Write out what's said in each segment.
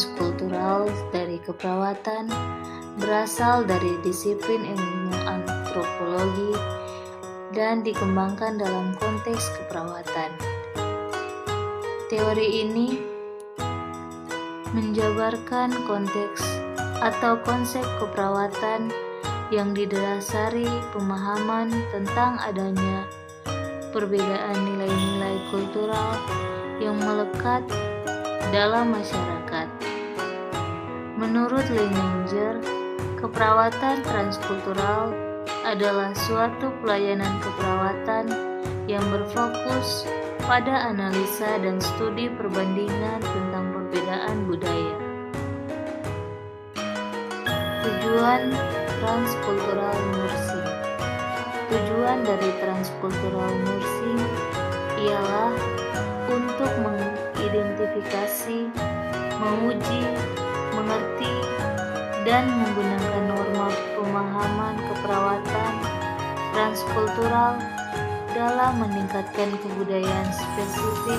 transkultural dari keperawatan berasal dari disiplin ilmu antropologi dan dikembangkan dalam konteks keperawatan. Teori ini menjabarkan konteks atau konsep keperawatan yang didasari pemahaman tentang adanya perbedaan nilai-nilai kultural yang melekat dalam masyarakat. Menurut Leininger, keperawatan transkultural adalah suatu pelayanan keperawatan yang berfokus pada analisa dan studi perbandingan tentang perbedaan budaya. Tujuan transkultural nursing. Tujuan dari transkultural nursing ialah untuk mengidentifikasi, menguji, mengerti, dan menggunakan norma pemahaman keperawatan transkultural dalam meningkatkan kebudayaan spesifik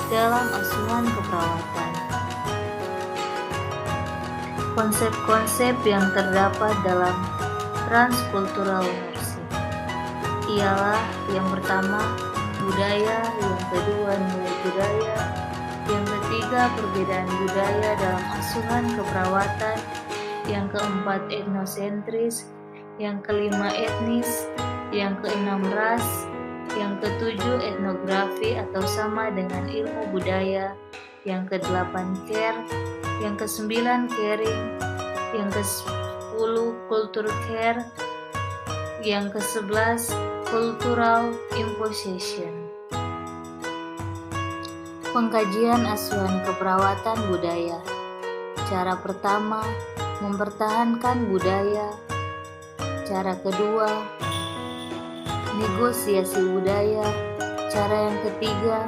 dalam asuhan keperawatan. Konsep-konsep yang terdapat dalam transkultural nursing ialah yang pertama, budaya, yang kedua, nilai budaya, yang ketiga, perbedaan budaya dalam asuhan keperawatan, yang keempat, etnosentris, yang kelima, etnis, yang keenam, ras, yang ketujuh, etnografi atau sama dengan ilmu budaya, yang kedelapan, care, yang kesembilan, caring, yang kesepuluh, culture care, yang kesebelas, cultural imposition. Pengkajian asuhan keperawatan budaya. Cara pertama, mempertahankan budaya. Cara kedua, negosiasi budaya. Cara yang ketiga,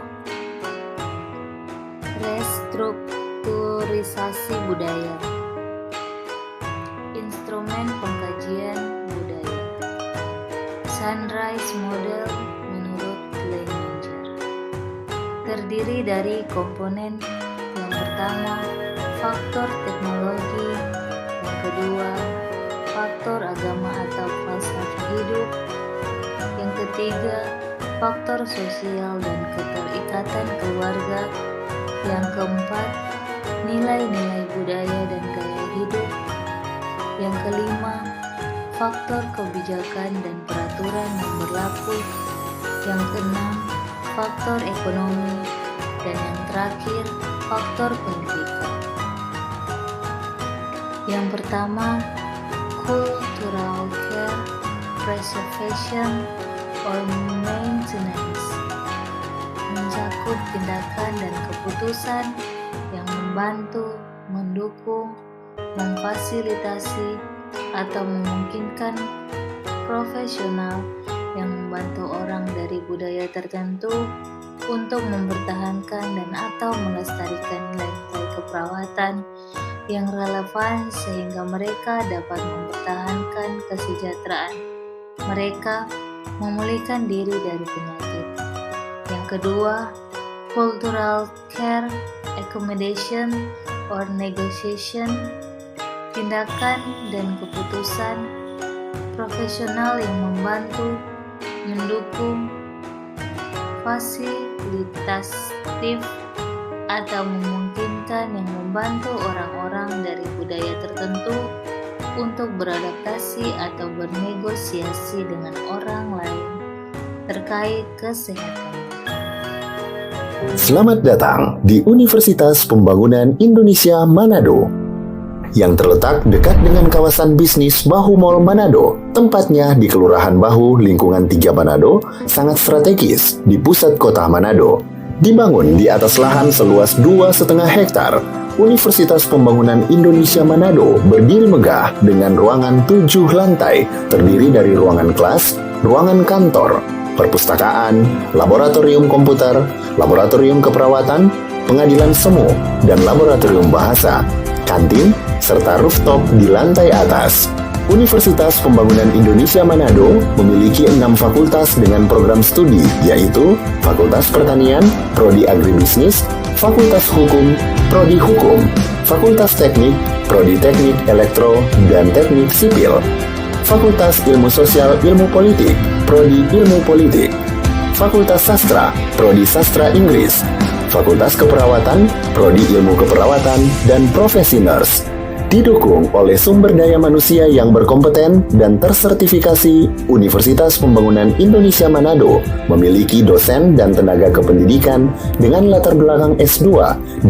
restrukturisasi budaya. Instrumen pengkajian budaya. Sunrise Model menurut Leininger terdiri dari komponen. Yang pertama, faktor teknologi. Yang kedua, faktor agama atau falsafah hidup. Yang ketiga, faktor sosial dan keterikatan keluarga. Yang keempat, nilai-nilai budaya dan gaya hidup. Yang kelima, faktor kebijakan dan peraturan yang berlaku. Yang keenam, faktor ekonomi. Dan yang terakhir, faktor pendidikan. Yang pertama, cultural care, preservation, or maintenance mencakup tindakan dan keputusan yang membantu, mendukung, memfasilitasi, atau memungkinkan profesional yang membantu orang dari budaya tertentu untuk mempertahankan dan atau melestarikan nilai-nilai keperawatan yang relevan sehingga mereka dapat mempertahankan kesejahteraan mereka, memulihkan diri dari penyakit. Yang kedua, cultural care, accommodation, or negotiation, tindakan dan keputusan profesional yang membantu, mendukung, fasilitatif, atau memungkinkan yang membantu orang-orang dari budaya tertentu untuk beradaptasi atau bernegosiasi dengan orang lain terkait kesehatan. Selamat datang di Universitas Pembangunan Indonesia Manado yang terletak dekat dengan kawasan bisnis Bahu Mall Manado. Tempatnya di Kelurahan Bahu, lingkungan 3 Manado, sangat strategis di pusat kota Manado. Dibangun di atas lahan seluas 2,5 hektar, Universitas Pembangunan Indonesia Manado berdiri megah dengan ruangan 7 lantai, terdiri dari ruangan kelas, ruangan kantor, perpustakaan, laboratorium komputer, laboratorium keperawatan, pengadilan semu, dan laboratorium bahasa, kantin, serta rooftop di lantai atas. Universitas Pembangunan Indonesia Manado memiliki 6 fakultas dengan program studi, yaitu Fakultas Pertanian, Prodi Agribisnis, Fakultas Hukum, Prodi Hukum, Fakultas Teknik, Prodi Teknik Elektro dan Teknik Sipil. Fakultas Ilmu Sosial Ilmu Politik, Prodi Ilmu Politik. Fakultas Sastra, Prodi Sastra Inggris. Fakultas Keperawatan, Prodi Ilmu Keperawatan dan Profesi Nurse. Didukung oleh sumber daya manusia yang berkompeten dan tersertifikasi, Universitas Pembangunan Indonesia Manado memiliki dosen dan tenaga kependidikan dengan latar belakang S2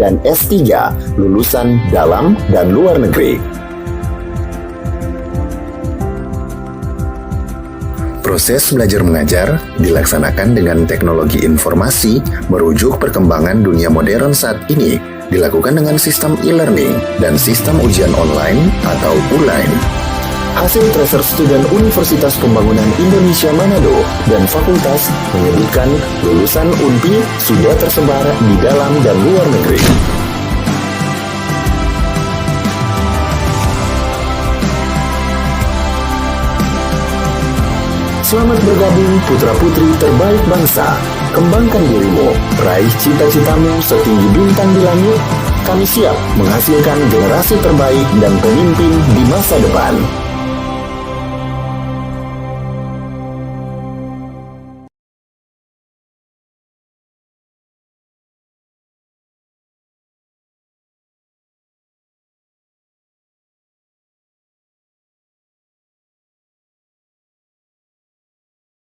dan S3 lulusan dalam dan luar negeri. Proses belajar mengajar dilaksanakan dengan teknologi informasi merujuk perkembangan dunia modern saat ini, dilakukan dengan sistem e-learning dan sistem ujian online atau ULAIN. Hasil tracer student Universitas Pembangunan Indonesia Manado dan fakultas menyebutkan lulusan UNPI sudah tersebar di dalam dan luar negeri. Selamat bergabung putra-putri terbaik bangsa. Kembangkan dirimu, raih cita-citamu setinggi bintang di langit. Kami siap menghasilkan generasi terbaik dan pemimpin di masa depan.